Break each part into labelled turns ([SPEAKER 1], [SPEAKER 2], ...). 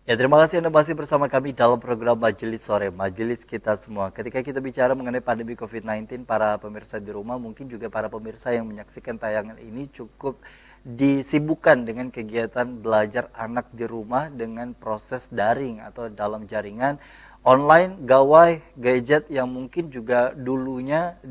[SPEAKER 1] Ya, terima kasih Anda masih bersama kami dalam program Majelis Sore, Majelis Kita Semua. Ketika kita bicara mengenai pandemi COVID-19, para pemirsa di rumah, mungkin juga para pemirsa yang menyaksikan tayangan ini cukup disibukkan dengan kegiatan belajar anak di rumah dengan proses daring atau dalam jaringan online, gawai, gadget yang mungkin juga dulunya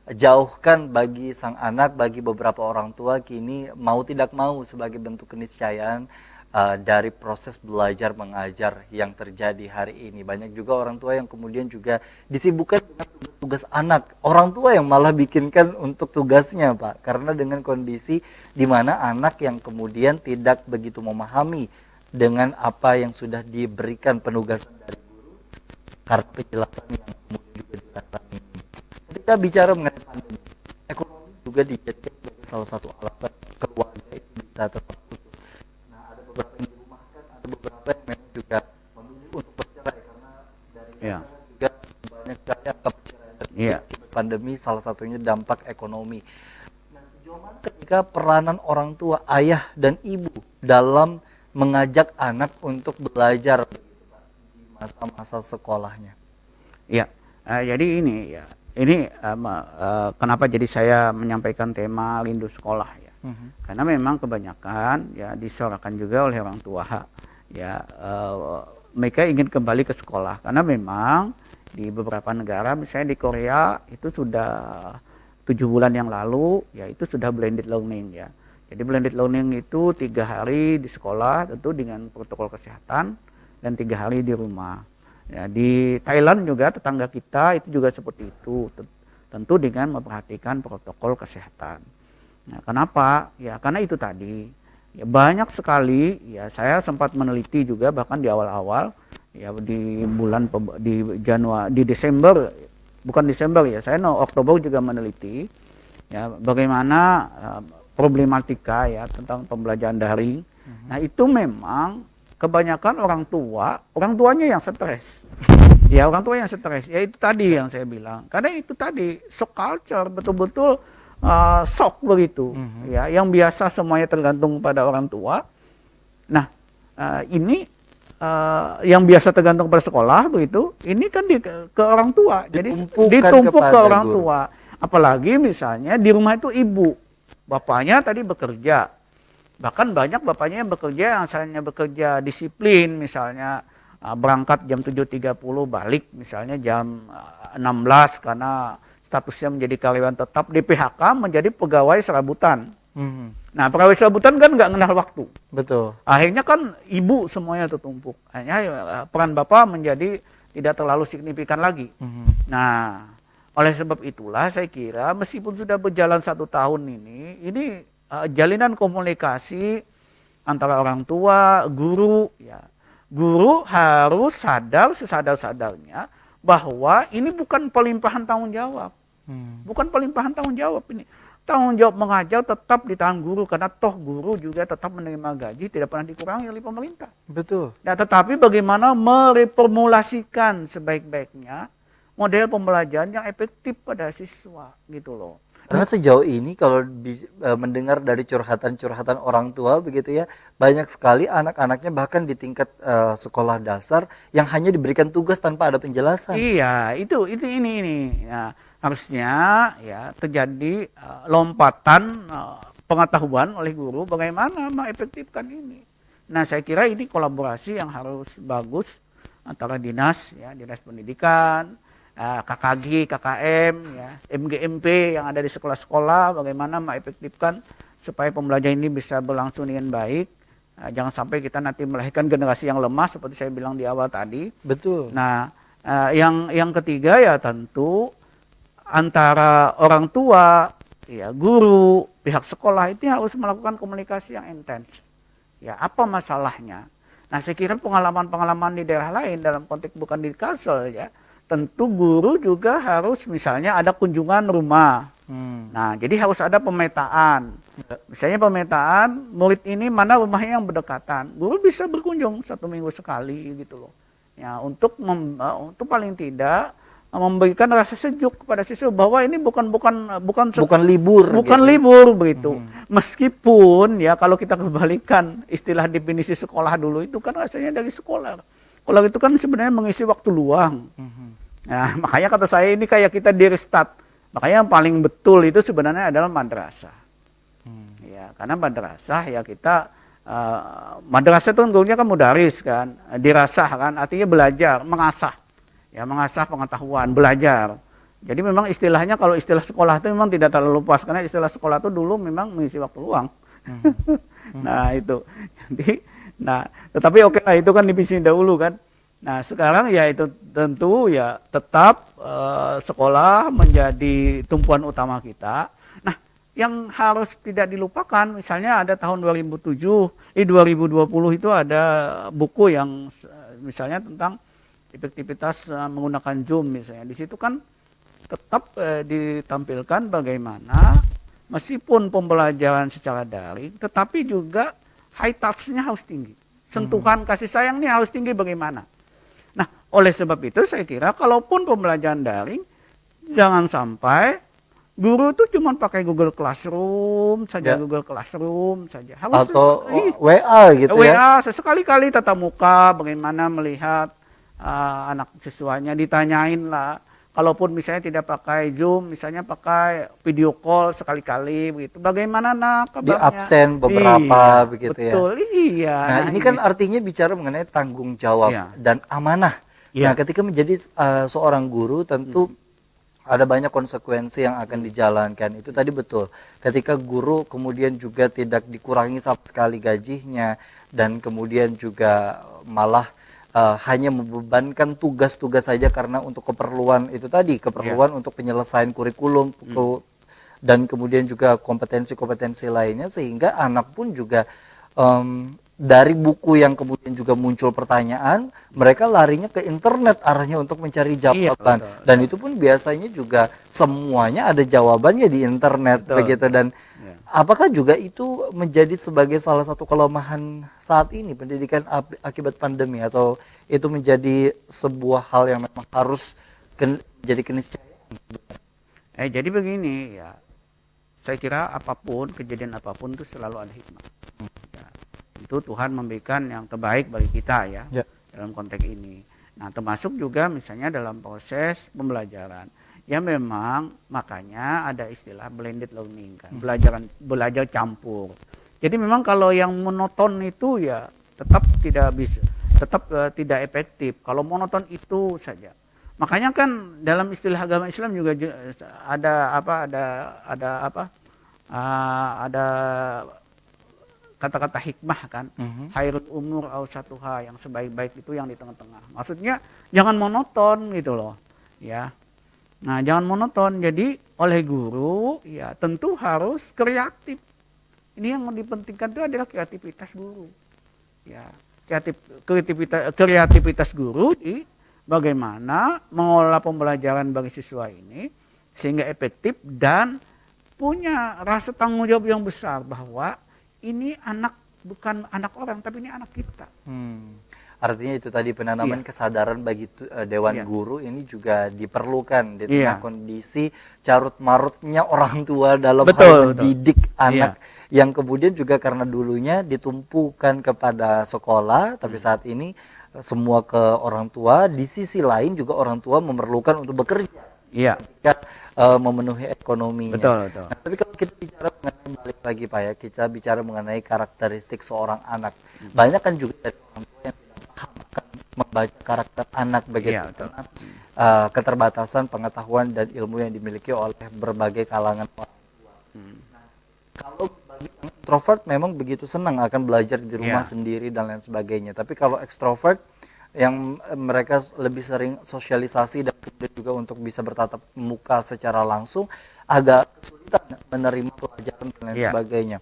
[SPEAKER 1] dijauhkan bagi sang anak, bagi beberapa orang tua, kini mau tidak mau sebagai bentuk keniscayaan dari proses belajar mengajar yang terjadi hari ini. Banyak juga orang tua yang kemudian juga disibukkan dengan tugas anak. Orang tua yang malah bikinkan untuk tugasnya, Pak. Karena dengan kondisi di mana anak yang kemudian tidak begitu memahami dengan apa yang sudah diberikan penugasan dari guru, karena penjelasan yang kemudian juga dilakukan. Ketika bicara mengenai pandemi, ekonomi juga dijadikan sebagai salah satu alasan keluarga itu bisa terputus. Beberapa yang dirumahkan, ada beberapa yang memang juga memilih untuk bercerai karena dari
[SPEAKER 2] Ya,
[SPEAKER 1] mereka juga banyak sekali angka perceraian
[SPEAKER 2] iya.
[SPEAKER 1] akibat pandemi, salah satunya dampak ekonomi. Nah, sejauh mana ketika peranan orang tua, ayah dan ibu dalam mengajak anak untuk belajar begitu, Pak, di masa-masa sekolahnya?
[SPEAKER 2] Ya, jadi ini ya, ini kenapa jadi saya menyampaikan tema rindu sekolah ya? Karena memang kebanyakan ya disorakan juga oleh orang tua ya, mereka ingin kembali ke sekolah karena memang di beberapa negara, misalnya di Korea itu sudah 7 bulan yang lalu ya itu sudah blended learning ya. Jadi blended learning itu 3 hari di sekolah tentu dengan protokol kesehatan dan 3 hari di rumah. Ya, di Thailand juga tetangga kita itu juga seperti itu, tentu dengan memperhatikan protokol kesehatan. Nah, kenapa? Ya karena itu tadi. Ya, banyak sekali ya saya sempat meneliti juga bahkan di awal-awal ya di bulan di Januari, di Desember, bukan Desember ya, saya Oktober juga meneliti ya bagaimana problematika ya tentang pembelajaran daring. Nah, itu memang kebanyakan orang tuanya yang stres. Ya, orang tua yang stres. Ya itu tadi yang saya bilang. Karena itu tadi shock culture, betul-betul shock begitu. Ya, yang biasa semuanya tergantung pada orang tua. Nah, ini yang biasa tergantung pada sekolah begitu. Ini kan ke orang tua. Jadi ditumpuk ke orang tua. Apalagi misalnya di rumah itu ibu, bapaknya tadi bekerja. Bahkan banyak bapaknya yang bekerja, yang asalnya bekerja disiplin, misalnya berangkat jam 7.30, balik misalnya jam 16 karena statusnya menjadi karyawan tetap, di PHK menjadi pegawai serabutan. Nah, pegawai serabutan kan nggak kenal waktu.
[SPEAKER 1] Betul.
[SPEAKER 2] Akhirnya kan ibu semuanya tertumpuk. Akhirnya peran bapak menjadi tidak terlalu signifikan lagi. Nah, oleh sebab itulah saya kira meskipun sudah berjalan 1 tahun ini jalinan komunikasi antara orang tua, guru, ya, guru harus sadar sesadar-sadarnya bahwa ini bukan pelimpahan tanggung jawab, bukan pelimpahan tanggung jawab ini. Tanggung jawab mengajar tetap di tangan guru karena toh guru juga tetap menerima gaji, tidak pernah dikurangi oleh pemerintah.
[SPEAKER 1] Betul.
[SPEAKER 2] Nah, tetapi bagaimana mereformulasikan sebaik-baiknya model pembelajaran yang efektif pada siswa gitu loh.
[SPEAKER 1] Karena sejauh ini kalau mendengar dari curhatan-curhatan orang tua begitu ya, banyak sekali anak-anaknya bahkan di tingkat sekolah dasar yang hanya diberikan tugas tanpa ada penjelasan.
[SPEAKER 2] Iya, itu ini. Ya, harusnya ya terjadi lompatan pengetahuan oleh guru bagaimana mengefektifkan ini. Nah, saya kira ini kolaborasi yang harus bagus antara dinas pendidikan, KKG, KKM, ya, MGMP yang ada di sekolah-sekolah, bagaimana mengefektifkan supaya pembelajaran ini bisa berlangsung dengan baik. Jangan sampai kita nanti melahirkan generasi yang lemah seperti saya bilang di awal tadi.
[SPEAKER 1] Betul.
[SPEAKER 2] Nah, yang ketiga ya tentu antara orang tua, ya, guru, pihak sekolah itu harus melakukan komunikasi yang intens. Ya, apa masalahnya? Nah, saya kira pengalaman-pengalaman di daerah lain dalam konteks bukan di Kalsel ya. Tentu guru juga harus misalnya ada kunjungan rumah. Nah, jadi harus ada pemetaan. Misalnya pemetaan murid ini mana rumahnya yang berdekatan. Guru bisa berkunjung 1 minggu sekali gitu loh. Ya, untuk paling tidak memberikan rasa sejuk kepada siswa bahwa ini bukan
[SPEAKER 1] libur
[SPEAKER 2] bukan
[SPEAKER 1] gitu.
[SPEAKER 2] libur begitu. Meskipun ya kalau kita kembalikan istilah definisi sekolah dulu itu kan rasanya dari sekolah. Sekolah itu kan sebenarnya mengisi waktu luang. Nah, makanya kata saya ini kayak kita di restart. Makanya yang paling betul itu sebenarnya adalah madrasah. Ya, karena madrasah ya kita madrasah itu gurunya kan mudaris kan, dirasah kan, artinya belajar, mengasah. Ya, mengasah pengetahuan, belajar. Jadi memang istilahnya kalau istilah sekolah itu memang tidak terlalu pas karena istilah sekolah itu dulu memang mengisi waktu luang. Nah, itu. Jadi tetapi oke lah itu kan divisi dahulu kan. Nah, sekarang ya itu tentu ya tetap sekolah menjadi tumpuan utama kita. Nah, yang harus tidak dilupakan misalnya ada tahun 2020 itu ada buku yang misalnya tentang efektivitas menggunakan Zoom misalnya. Di situ kan tetap ditampilkan bagaimana meskipun pembelajaran secara daring tetapi juga high touch-nya harus tinggi. Sentuhan kasih sayangnya harus tinggi bagaimana. Nah, oleh sebab itu saya kira kalaupun pembelajaran daring jangan sampai guru itu cuma pakai Google Classroom saja, Google Classroom saja. Harus
[SPEAKER 1] atau WA gitu ya.
[SPEAKER 2] WA sesekali-kali tatap muka bagaimana melihat anak siswanya, ditanyain lah. Kalaupun misalnya tidak pakai Zoom, misalnya pakai video call sekali-kali begitu. Bagaimana nak kabarnya?
[SPEAKER 1] Di absen beberapa begitu
[SPEAKER 2] betul,
[SPEAKER 1] ya.
[SPEAKER 2] Iya.
[SPEAKER 1] Nah, ini kan artinya bicara mengenai tanggung jawab dan amanah. Nah, ketika menjadi seorang guru tentu ada banyak konsekuensi yang akan dijalankan. Itu tadi betul. Ketika guru kemudian juga tidak dikurangi sama sekali gajinya dan kemudian juga malah hanya membebankan tugas-tugas saja karena untuk keperluan itu tadi, keperluan untuk penyelesaian kurikulum dan kemudian juga kompetensi-kompetensi lainnya sehingga anak pun juga dari buku yang kemudian juga muncul pertanyaan, mereka larinya ke internet arahnya untuk mencari jawaban. Dan itu pun biasanya juga semuanya ada jawabannya di internet begitu. Dan apakah juga itu menjadi sebagai salah satu kelemahan saat ini pendidikan akibat pandemi atau itu menjadi sebuah hal yang memang harus menjadi keniscayaan?
[SPEAKER 2] Jadi begini ya, saya kira apapun kejadian apapun itu selalu ada hikmah. Ya, itu Tuhan memberikan yang terbaik bagi kita ya dalam konteks ini. Nah, termasuk juga misalnya dalam proses pembelajaran. Ya memang makanya ada istilah blended learning kan, belajar campur. Jadi memang kalau yang monoton itu ya tetap tidak efektif. Kalau monoton itu saja. Makanya kan dalam istilah agama Islam juga ada kata-kata hikmah kan. Khairul umur awsatuha, yang sebaik-baik itu yang di tengah-tengah. Maksudnya jangan monoton gitu loh. Ya. Nah, jangan monoton. Jadi oleh guru ya tentu harus kreatif. Ini yang dipentingkan itu adalah kreativitas guru. Ya, kreativitas guru di bagaimana mengolah pembelajaran bagi siswa ini sehingga efektif dan punya rasa tanggung jawab yang besar bahwa ini anak bukan anak orang tapi ini anak kita.
[SPEAKER 1] Artinya itu tadi penanaman kesadaran bagi Dewan Guru ini juga diperlukan di tengah kondisi carut-marutnya orang tua dalam hal mendidik anak yang kemudian juga karena dulunya ditumpukan kepada sekolah tapi saat ini semua ke orang tua. Di sisi lain juga orang tua memerlukan untuk bekerja ketika memenuhi ekonominya. Betul. Nah, tapi kalau kita bicara mengenai balik lagi Pak ya, kita bicara mengenai karakteristik seorang anak, banyak kan juga dari orang tua yang akan membaca karakter anak begitu karena keterbatasan pengetahuan dan ilmu yang dimiliki oleh berbagai kalangan orang tua. Kalau bagi introvert memang begitu senang akan belajar di rumah sendiri dan lain sebagainya. Tapi kalau ekstrovert yang mereka lebih sering sosialisasi dan kemudian juga untuk bisa bertatap muka secara langsung agak kesulitan menerima pelajaran dan lain sebagainya.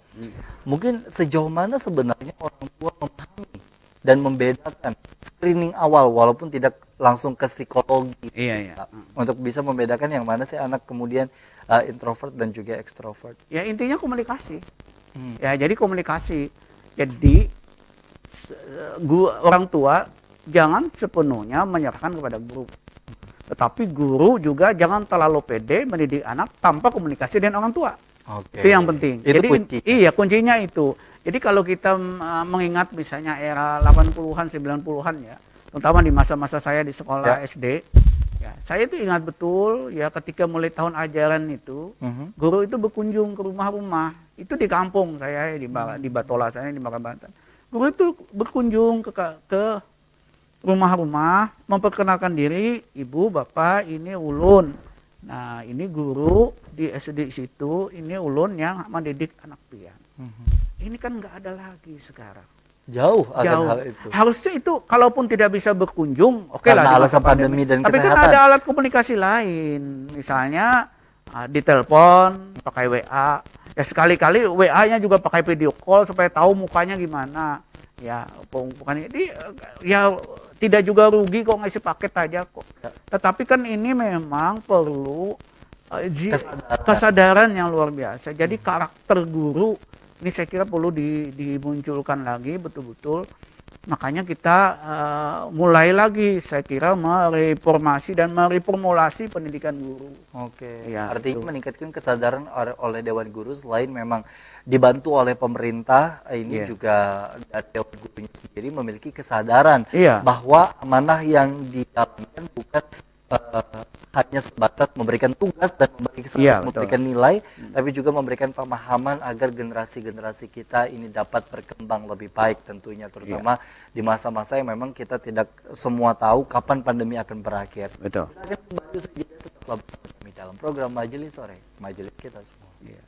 [SPEAKER 1] Mungkin sejauh mana sebenarnya orang tua memahami dan membedakan screening awal walaupun tidak langsung ke psikologi untuk bisa membedakan yang mana sih anak kemudian introvert dan juga extrovert.
[SPEAKER 2] Ya intinya komunikasi. Ya jadi komunikasi. Jadi orang tua jangan sepenuhnya menyerahkan kepada guru. Tetapi guru juga jangan terlalu pede mendidik anak tanpa komunikasi dengan orang tua.
[SPEAKER 1] Oke.
[SPEAKER 2] Itu yang penting.
[SPEAKER 1] Itu
[SPEAKER 2] Jadi
[SPEAKER 1] kunci.
[SPEAKER 2] iya, kuncinya itu. Jadi kalau kita mengingat misalnya era 80-an, 90-an ya, terutama di masa-masa saya di sekolah SD, ya, saya itu ingat betul ya ketika mulai tahun ajaran itu, guru itu berkunjung ke rumah-rumah. Itu di kampung saya di Batola saya di Banten. Guru itu berkunjung ke rumah-rumah, memperkenalkan diri, ibu, bapak, ini ulun. Nah, ini guru di SD situ, ini ulun yang mendidik anak pian. Ini kan nggak ada lagi sekarang.
[SPEAKER 1] Jauh akan hal itu.
[SPEAKER 2] Harusnya itu kalaupun tidak bisa berkunjung, oke
[SPEAKER 1] Karena
[SPEAKER 2] lah di masa
[SPEAKER 1] alasan pandemi dan
[SPEAKER 2] tapi
[SPEAKER 1] kesehatan.
[SPEAKER 2] kan ada alat komunikasi lain, misalnya ditelepon pakai WA. Ya sekali-kali WA-nya juga pakai video call supaya tahu mukanya gimana. Ya, bukan ini ya tidak juga rugi kok ngasih paket aja kok. Tetapi kan ini memang perlu kesadaran yang luar biasa. Jadi karakter guru ini saya kira perlu dimunculkan lagi betul-betul. Makanya kita mulai lagi saya kira mereformasi dan mereformulasi pendidikan guru.
[SPEAKER 1] Oke.
[SPEAKER 2] Ya,
[SPEAKER 1] Artinya
[SPEAKER 2] itu.
[SPEAKER 1] meningkatkan kesadaran oleh Dewan Guru selain memang dibantu oleh pemerintah, ini
[SPEAKER 2] Iya.
[SPEAKER 1] juga dari Dewan Gurunya sendiri memiliki kesadaran
[SPEAKER 2] Iya.
[SPEAKER 1] bahwa amanah yang dijalankan bukan hanya sebatas memberikan tugas dan
[SPEAKER 2] Iya, betul.
[SPEAKER 1] memberikan nilai, tapi juga memberikan pemahaman agar generasi-generasi kita ini dapat berkembang lebih baik tentunya, terutama di masa-masa yang memang kita tidak semua tahu kapan pandemi akan berakhir.
[SPEAKER 2] Betul.
[SPEAKER 1] Kita akan kembali saja tetaplah bersama kami dalam program Majelis Sore, majelis kita semua.
[SPEAKER 2] Iya.